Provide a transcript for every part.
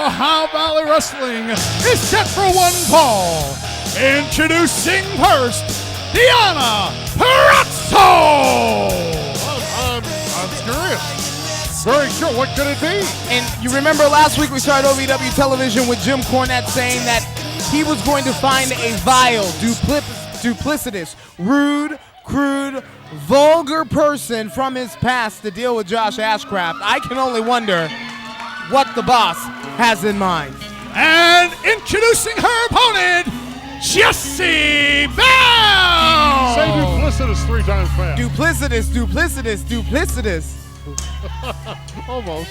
Ohio Valley Wrestling is set for one fall. Introducing first, Deonna Purrazzo. I'm curious. Very sure. What could it be? And you remember last week we started OVW television with Jim Cornette saying that he was going to find a vile, duplicitous, rude, crude, vulgar person from his past to deal with Josh Ashcraft. I can only wonder what the boss has in mind. And introducing her opponent, Jessie Belle. Say duplicitous 3 times fast. Duplicitous. Almost.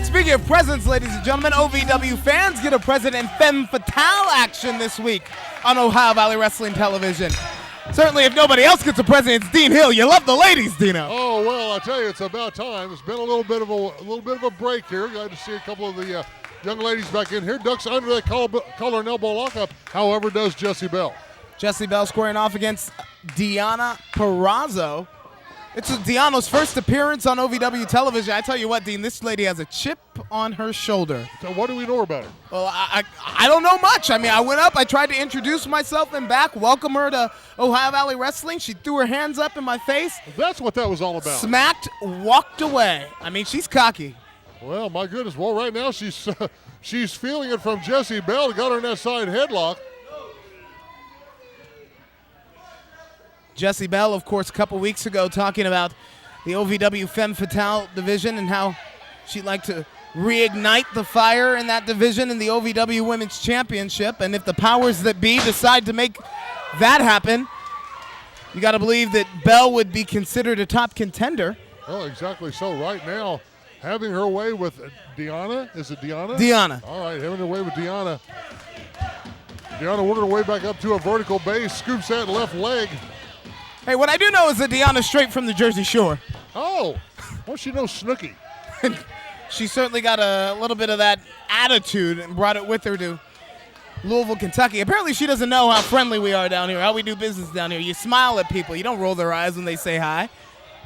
Speaking of presents, ladies and gentlemen, OVW fans get a present and femme fatale action this week on Ohio Valley Wrestling Television. Certainly, if nobody else gets a present, it's Dean Hill. You love the ladies, Dino. Oh well, I tell you, it's about time. It's been a little bit of a break here. Glad to see a couple of the young ladies back in here. Ducks under that collar and elbow lockup. However, does Jessie Belle. Jessie Belle squaring off against Deonna Purrazzo. It's Deonna's first appearance on OVW television. I tell you what, Dean, this lady has a chip on her shoulder. So what do we know about her? Well, I don't know much. I mean, I went up, I tried to introduce myself and back, welcome her to Ohio Valley Wrestling. She threw her hands up in my face. That's what that was all about. Smacked, walked away. I mean, she's cocky. Well, my goodness. Well, right now she's feeling it from Jessie Belle. Got her in that side headlock. Jessie Belle, of course, a couple weeks ago talking about the OVW Femme Fatale division and how she'd like to reignite the fire in that division in the OVW Women's Championship. And if the powers that be decide to make that happen, you got to believe that Belle would be considered a top contender. Well, exactly so. Right now, having her way with Deonna. Is it Deonna? Deonna. All right, having her way with Deonna. Deonna working her way back up to a vertical base, scoops that left leg. Hey, what I do know is that Deonna's straight from the Jersey Shore. Oh, well, she knows Snooki. She certainly got a little bit of that attitude and brought it with her to Louisville, Kentucky. Apparently she doesn't know how friendly we are down here, how we do business down here. You smile at people. You don't roll their eyes when they say hi.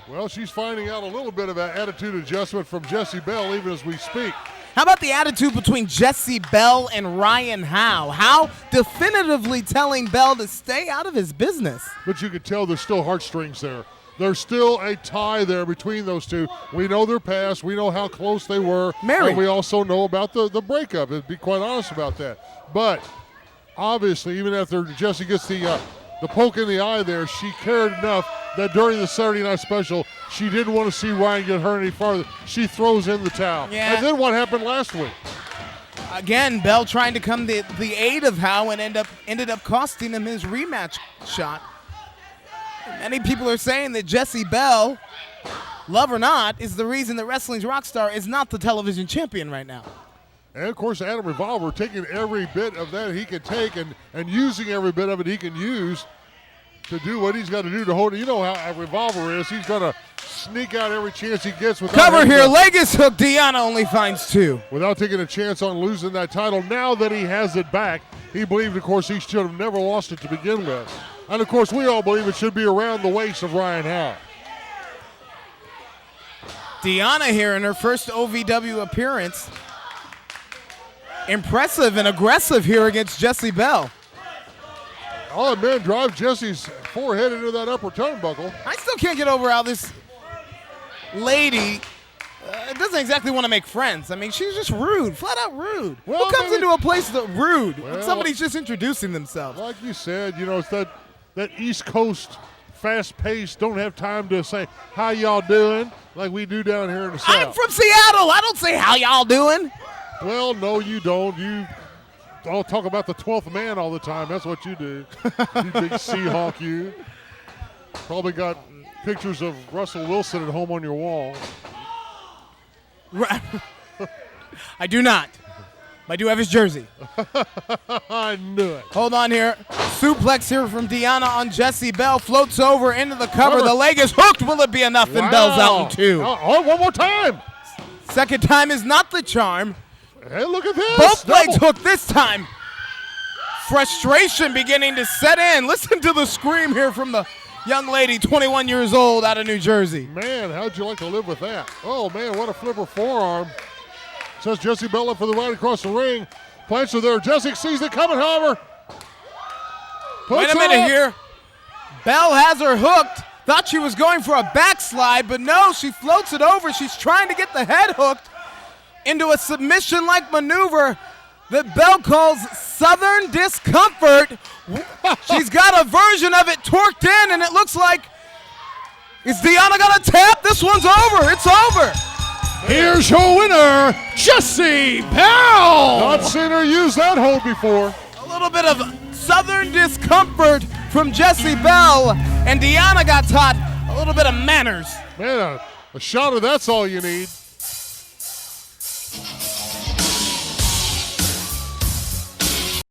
Well, she's finding out a little bit of that attitude adjustment from Jessie Belle even as we speak. How about the attitude between Jessie Belle and Ryan Howe? Howe definitively telling Belle to stay out of his business. But you can tell there's still heartstrings there. There's still a tie there between those two. We know their past. We know how close they were. Married. And we also know about the breakup. To be quite honest about that. But obviously, even after Jessie gets the poke in the eye there, she cared enough that during the Saturday Night Special, she didn't want to see Ryan get hurt any farther. She throws in the towel. Yeah. And then what happened last week? Again, Belle trying to come to the aid of Howe and ended up costing him his rematch shot. Many people are saying that Jessie Belle, love or not, is the reason that Wrestling's Rockstar is not the television champion right now. And, of course, Adam Revolver taking every bit of that he can take and using every bit of it he can use to do what he's got to do to hold it. You know how a Revolver is. He's going to sneak out every chance he gets. Cover here. Leg is hooked. Deonna only finds 2. Without taking a chance on losing that title. Now that he has it back, he believed, of course, he should have never lost it to begin with. And, of course, we all believe it should be around the waist of Ryan Howe. Deonna here in her first OVW appearance. Impressive and aggressive here against Jessie Belle. Oh, man, drive Jessie's forehead into that upper turnbuckle. I still can't get over how this lady doesn't exactly want to make friends. I mean, she's just rude, flat out rude. Well, Who comes into a place that rude Well, when somebody's just introducing themselves? Like you said, you know, it's that East Coast fast-paced, don't have time to say, how y'all doing, like we do down here in the South. I'm from Seattle. I don't say how y'all doing. Well, no, you don't. You all talk about the 12th man all the time. That's what you do. You big Seahawk, you. Probably got pictures of Russell Wilson at home on your wall. I do not. I do have his jersey. I knew it. Hold on here. Suplex here from Deonna on Jessie Belle. Floats over into the cover. The leg is hooked. Will it be enough? And Wow. Belle's out in 2. Oh, one more time. Second time is not the charm. Hey, look at this. Both legs Double. hooked this time. Frustration beginning to set in. Listen to the scream here from the young lady, 21 years old, out of New Jersey. Man, how'd you like to live with that? Oh, man, what a flipper forearm. Says Jessie Belle for the right across the ring. Plants her there. Jessie sees it coming, however. Wait a minute here. Belle has her hooked. Thought she was going for a backslide, but no, she floats it over. She's trying to get the head hooked into a submission-like maneuver that Belle calls Southern Discomfort. She's got a version of it torqued in, and it looks like, is Deonna gonna tap? This one's over. It's over. Here's your winner, Jessie Belle. Not seen her use that hold before. A little bit of Southern Discomfort from Jessie Belle, and Deonna got taught a little bit of manners. Man, a shot of that's all you need.